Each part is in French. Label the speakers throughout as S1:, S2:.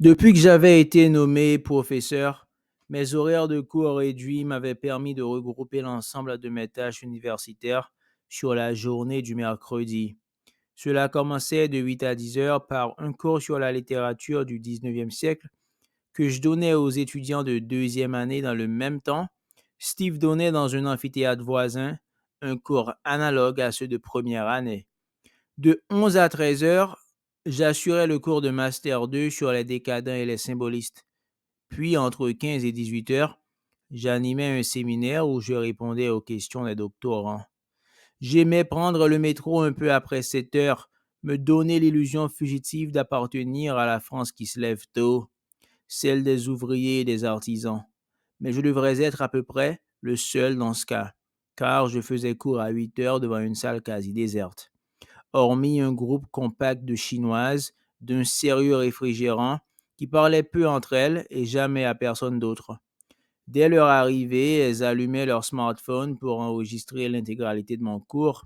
S1: Depuis que j'avais été nommé professeur, mes horaires de cours réduits m'avaient permis de regrouper l'ensemble de mes tâches universitaires sur la journée du mercredi. Cela commençait de 8 à 10 heures par un cours sur la littérature du 19e siècle que je donnais aux étudiants de deuxième année dans le même temps. Steve donnait dans un amphithéâtre voisin un cours analogue à ceux de première année. De 11 à 13 heures, j'assurais le cours de Master 2 sur les décadents et les symbolistes. Puis, entre 15 et 18 heures, j'animais un séminaire où je répondais aux questions des doctorants. J'aimais prendre le métro un peu après 7 heures, me donner l'illusion fugitive d'appartenir à la France qui se lève tôt, celle des ouvriers et des artisans. Mais je devrais être à peu près le seul dans ce cas, car je faisais cours à 8 heures devant une salle quasi déserte. Hormis un groupe compact de Chinoises, d'un sérieux réfrigérant, qui parlaient peu entre elles et jamais à personne d'autre. Dès leur arrivée, elles allumaient leur smartphone pour enregistrer l'intégralité de mon cours,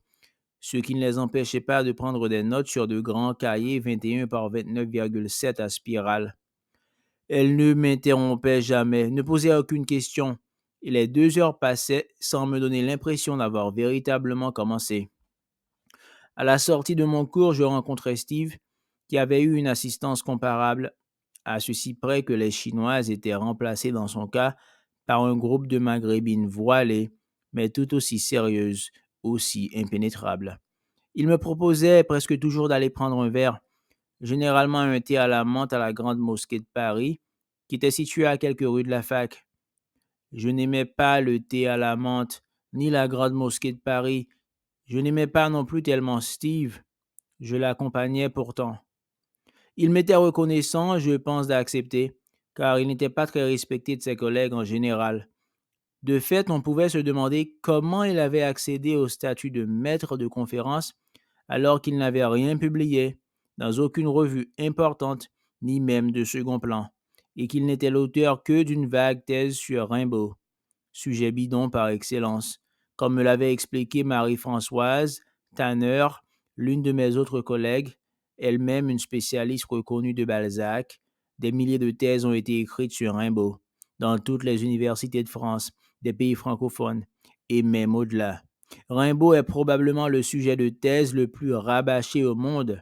S1: ce qui ne les empêchait pas de prendre des notes sur de grands cahiers 21 par 29,7 à spirale. Elles ne m'interrompaient jamais, ne posaient aucune question, et les 2 heures passaient sans me donner l'impression d'avoir véritablement commencé. À la sortie de mon cours, je rencontrai Steve, qui avait eu une assistance comparable, à ceci près que les Chinoises étaient remplacées dans son cas par un groupe de Maghrébines voilées, mais tout aussi sérieuses, aussi impénétrables. Il me proposait presque toujours d'aller prendre un verre, généralement un thé à la menthe à la Grande Mosquée de Paris, qui était située à quelques rues de la fac. Je n'aimais pas le thé à la menthe, ni la Grande Mosquée de Paris. Je n'aimais pas non plus tellement Steve. Je l'accompagnais pourtant. Il m'était reconnaissant, je pense, d'accepter, car il n'était pas très respecté de ses collègues en général. De fait, on pouvait se demander comment il avait accédé au statut de maître de conférence alors qu'il n'avait rien publié, dans aucune revue importante, ni même de second plan, et qu'il n'était l'auteur que d'une vague thèse sur Rimbaud, sujet bidon par excellence, comme me l'avait expliqué Marie-Françoise Tanner, l'une de mes autres collègues, elle-même une spécialiste reconnue de Balzac. Des milliers de thèses ont été écrites sur Rimbaud, dans toutes les universités de France, des pays francophones, et même au-delà. Rimbaud est probablement le sujet de thèse le plus rabâché au monde,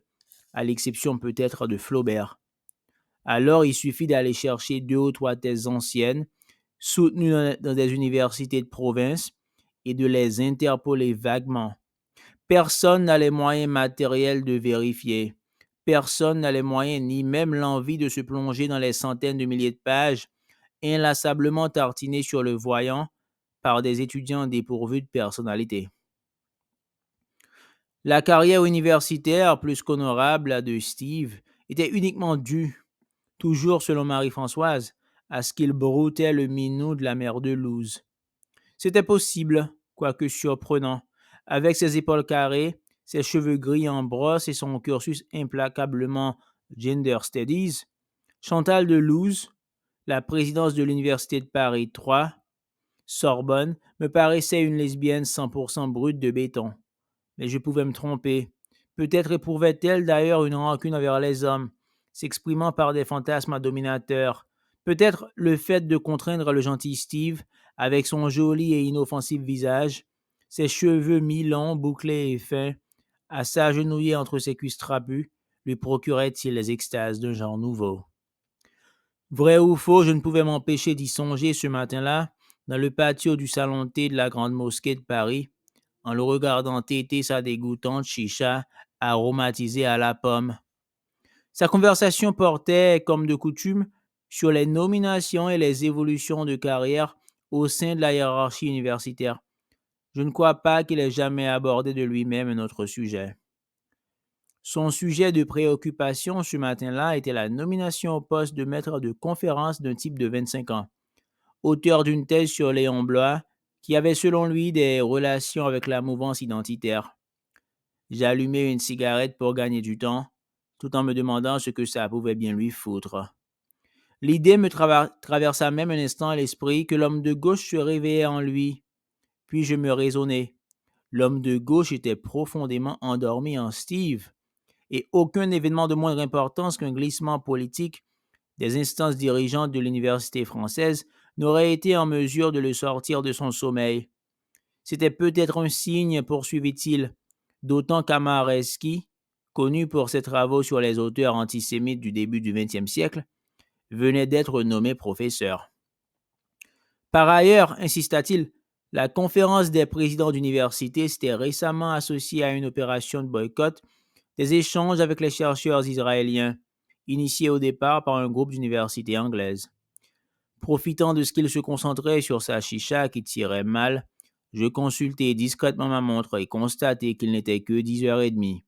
S1: à l'exception peut-être de Flaubert. Alors il suffit d'aller chercher 2 ou 3 thèses anciennes, soutenues dans des universités de province, et de les interpoler vaguement. Personne n'a les moyens matériels de vérifier. Personne n'a les moyens ni même l'envie de se plonger dans les centaines de milliers de pages inlassablement tartinées sur le voyant par des étudiants dépourvus de personnalité. La carrière universitaire plus qu'honorable de Steve était uniquement due, toujours selon Marie-Françoise, à ce qu'il broutait le minou de la mère de Luz. C'était possible, quoique surprenant. Avec ses épaules carrées, ses cheveux gris en brosse et son cursus implacablement gender studies, Chantal Delouze, la présidence de l'Université de Paris 3, Sorbonne, me paraissait une lesbienne 100% brute de béton. Mais je pouvais me tromper. Peut-être éprouvait-elle d'ailleurs une rancune envers les hommes, s'exprimant par des fantasmes dominateurs. Peut-être le fait de contraindre le gentil Steve, avec son joli et inoffensif visage, ses cheveux mi-longs, bouclés et fins, à s'agenouiller entre ses cuisses trapues, lui procurait-il les extases d'un genre nouveau. Vrai ou faux, je ne pouvais m'empêcher d'y songer ce matin-là, dans le patio du salon de thé de la Grande Mosquée de Paris, en le regardant téter sa dégoûtante chicha aromatisée à la pomme. Sa conversation portait, comme de coutume, sur les nominations et les évolutions de carrière au sein de la hiérarchie universitaire. Je ne crois pas qu'il ait jamais abordé de lui-même un autre sujet. Son sujet de préoccupation ce matin-là était la nomination au poste de maître de conférence d'un type de 25 ans, auteur d'une thèse sur Léon Blois, qui avait selon lui des relations avec la mouvance identitaire. J'allumai une cigarette pour gagner du temps, tout en me demandant ce que ça pouvait bien lui foutre. L'idée me traversa même un instant à l'esprit que l'homme de gauche se réveillait en lui. Puis je me raisonnai. L'homme de gauche était profondément endormi en Steve, et aucun événement de moindre importance qu'un glissement politique des instances dirigeantes de l'université française n'auraient été en mesure de le sortir de son sommeil. C'était peut-être un signe, poursuivit-il, d'autant qu'Amareski, connu pour ses travaux sur les auteurs antisémites du début du XXe siècle, venait d'être nommé professeur. Par ailleurs, insista-t-il, la conférence des présidents d'université s'était récemment associée à une opération de boycott des échanges avec les chercheurs israéliens, initiés au départ par un groupe d'universités anglaises. Profitant de ce qu'il se concentrait sur sa chicha qui tirait mal, je consultai discrètement ma montre et constatai qu'il n'était que 10h30.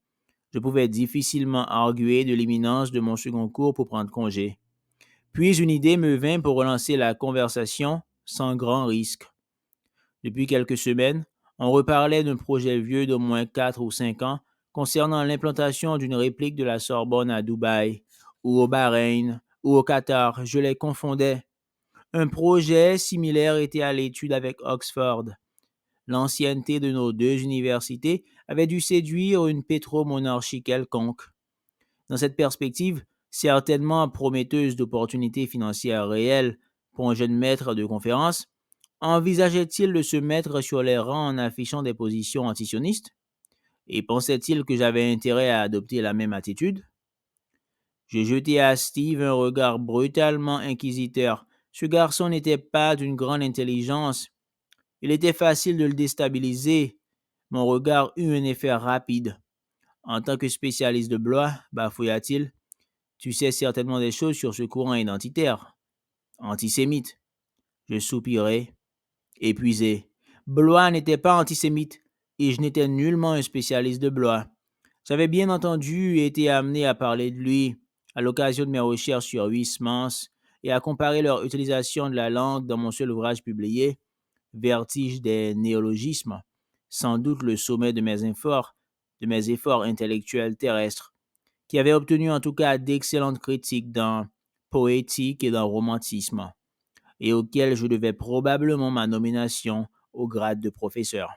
S1: Je pouvais difficilement arguer de l'imminence de mon second cours pour prendre congé. Puis une idée me vint pour relancer la conversation sans grand risque. Depuis quelques semaines, on reparlait d'un projet vieux d'au moins 4 ou 5 ans concernant l'implantation d'une réplique de la Sorbonne à Dubaï, ou au Bahreïn, ou au Qatar, je les confondais. Un projet similaire était à l'étude avec Oxford. L'ancienneté de nos deux universités avait dû séduire une pétromonarchie quelconque. Dans cette perspective, certainement prometteuse d'opportunités financières réelles pour un jeune maître de conférence, envisageait-il de se mettre sur les rangs en affichant des positions antisionistes? Et pensait-il que j'avais intérêt à adopter la même attitude? Je jetai à Steve un regard brutalement inquisiteur. Ce garçon n'était pas d'une grande intelligence. Il était facile de le déstabiliser. Mon regard eut un effet rapide. En tant que spécialiste de Blois, bafouilla-t-il, tu sais certainement des choses sur ce courant identitaire. Antisémite. Je soupirai, épuisé. Blois n'était pas antisémite, et je n'étais nullement un spécialiste de Blois. J'avais bien entendu été amené à parler de lui à l'occasion de mes recherches sur Huysmans et à comparer leur utilisation de la langue dans mon seul ouvrage publié, Vertige des néologismes, sans doute le sommet de mes efforts intellectuels terrestres, qui avait obtenu en tout cas d'excellentes critiques dans Poétique et dans Romantisme, et auquel je devais probablement ma nomination au grade de professeur.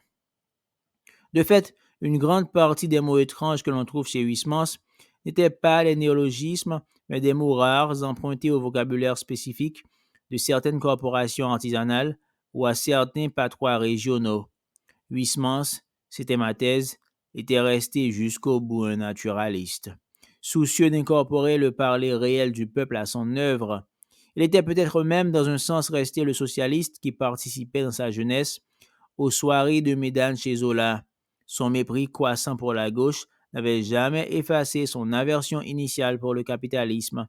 S1: De fait, une grande partie des mots étranges que l'on trouve chez Huysmans n'étaient pas les néologismes, mais des mots rares empruntés au vocabulaire spécifique de certaines corporations artisanales ou à certains patois régionaux. Huysmans, c'était ma thèse, était resté jusqu'au bout un naturaliste. Soucieux d'incorporer le parler réel du peuple à son œuvre, il était peut-être même dans un sens resté le socialiste qui participait dans sa jeunesse aux soirées de Médane chez Zola. Son mépris croissant pour la gauche n'avait jamais effacé son aversion initiale pour le capitalisme,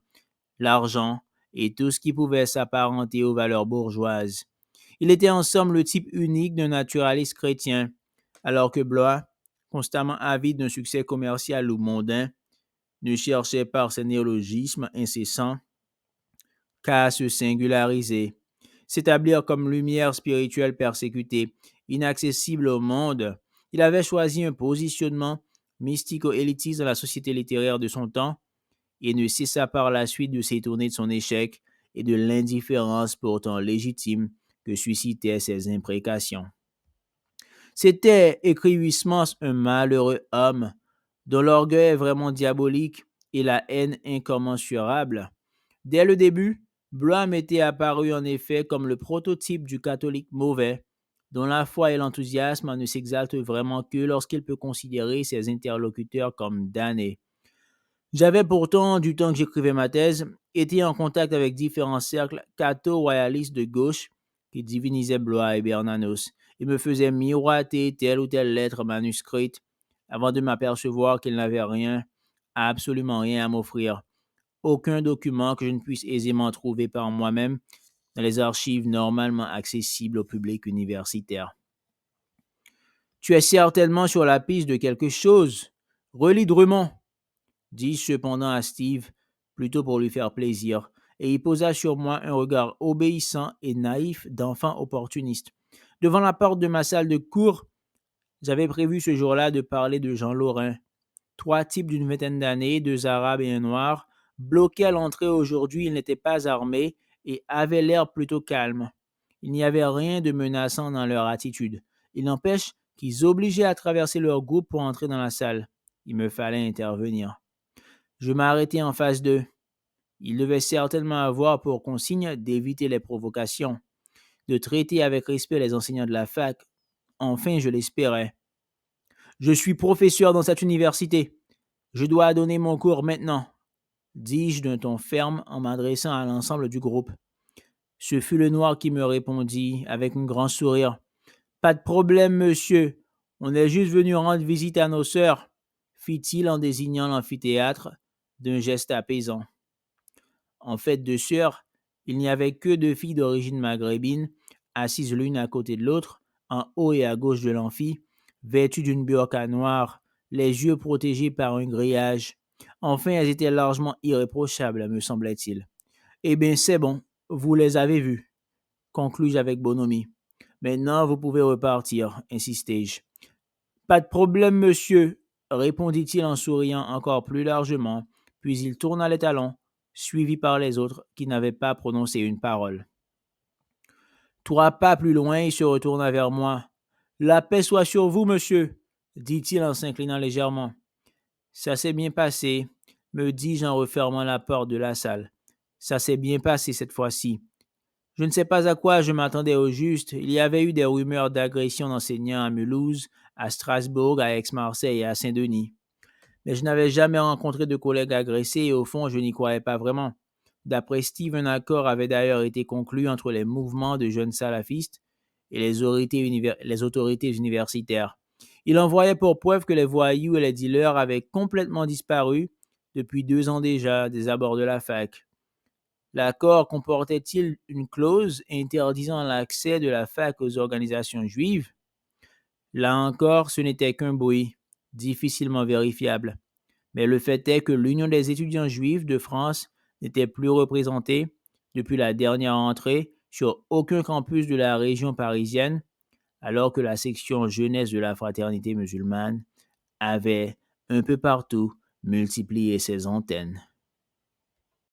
S1: l'argent et tout ce qui pouvait s'apparenter aux valeurs bourgeoises. Il était en somme le type unique d'un naturaliste chrétien, alors que Blois, constamment avide d'un succès commercial ou mondain, ne cherchait par ses néologismes incessants qu'à se singulariser, s'établir comme lumière spirituelle persécutée, inaccessible au monde. Il avait choisi un positionnement mystico-élitiste dans la société littéraire de son temps et ne cessa par la suite de s'étonner de son échec et de l'indifférence pourtant légitime que suscitaient ses imprécations. C'était, écrit Huysmans, un malheureux homme dont l'orgueil est vraiment diabolique et la haine incommensurable. Dès le début, Blois m'était apparu en effet comme le prototype du catholique mauvais, dont la foi et l'enthousiasme ne s'exaltent vraiment que lorsqu'il peut considérer ses interlocuteurs comme damnés. J'avais pourtant, du temps que j'écrivais ma thèse, été en contact avec différents cercles catho-royalistes de gauche qui divinisaient Blois et Bernanos et me faisaient miroiter telle ou telle lettre manuscrite avant de m'apercevoir qu'ils n'avaient rien, absolument rien à m'offrir. Aucun document que je ne puisse aisément trouver par moi-même dans les archives normalement accessibles au public universitaire. Tu es certainement sur la piste de quelque chose. Relis Drummond, dis-je cependant à Steve, plutôt pour lui faire plaisir, et il posa sur moi un regard obéissant et naïf d'enfant opportuniste. Devant la porte de ma salle de cours, j'avais prévu ce jour-là de parler de Jean Lorrain. 3 types d'une vingtaine d'années, 2 Arabes et un Noir, bloqués à l'entrée aujourd'hui, ils n'étaient pas armés et avaient l'air plutôt calmes. Il n'y avait rien de menaçant dans leur attitude. Il n'empêche qu'ils obligeaient à traverser leur groupe pour entrer dans la salle. Il me fallait intervenir. Je m'arrêtai en face d'eux. Il devait certainement avoir pour consigne d'éviter les provocations, de traiter avec respect les enseignants de la fac. Enfin, je l'espérais. Je suis professeur dans cette université. Je dois donner mon cours maintenant, dis-je d'un ton ferme en m'adressant à l'ensemble du groupe. Ce fut le noir qui me répondit avec un grand sourire. Pas de problème, monsieur. On est juste venu rendre visite à nos sœurs, fit-il en désignant l'amphithéâtre d'un geste apaisant. En fait de sœurs, il n'y avait que deux filles d'origine maghrébine, assises l'une à côté de l'autre, en haut et à gauche de l'amphi, vêtues d'une burqa noire, les yeux protégés par un grillage. Enfin, elles étaient largement irréprochables, me semblait-il. Eh bien, c'est bon, vous les avez vues, conclus-je avec bonhomie. Maintenant, vous pouvez repartir, insistai-je. Pas de problème, monsieur, répondit-il en souriant encore plus largement, puis il tourna les talons, suivi par les autres qui n'avaient pas prononcé une parole. 3 pas plus loin, il se retourna vers moi. La paix soit sur vous, monsieur, dit-il en s'inclinant légèrement. Ça s'est bien passé, me dis-je en refermant la porte de la salle. Ça s'est bien passé cette fois-ci. Je ne sais pas à quoi je m'attendais au juste. Il y avait eu des rumeurs d'agression d'enseignants à Mulhouse, à Strasbourg, à Aix-Marseille et à Saint-Denis. Mais je n'avais jamais rencontré de collègues agressés et au fond, je n'y croyais pas vraiment. D'après Steve, un accord avait d'ailleurs été conclu entre les mouvements de jeunes salafistes et les autorités universitaires. Il en voyait pour preuve que les voyous et les dealers avaient complètement disparu depuis 2 ans déjà des abords de la fac. L'accord comportait-il une clause interdisant l'accès de la fac aux organisations juives? Là encore, ce n'était qu'un bruit, difficilement vérifiable. Mais le fait est que l'Union des étudiants juifs de France n'était plus représentée, depuis la dernière entrée, sur aucun campus de la région parisienne, alors que la section jeunesse de la fraternité musulmane avait, un peu partout, multiplié ses antennes.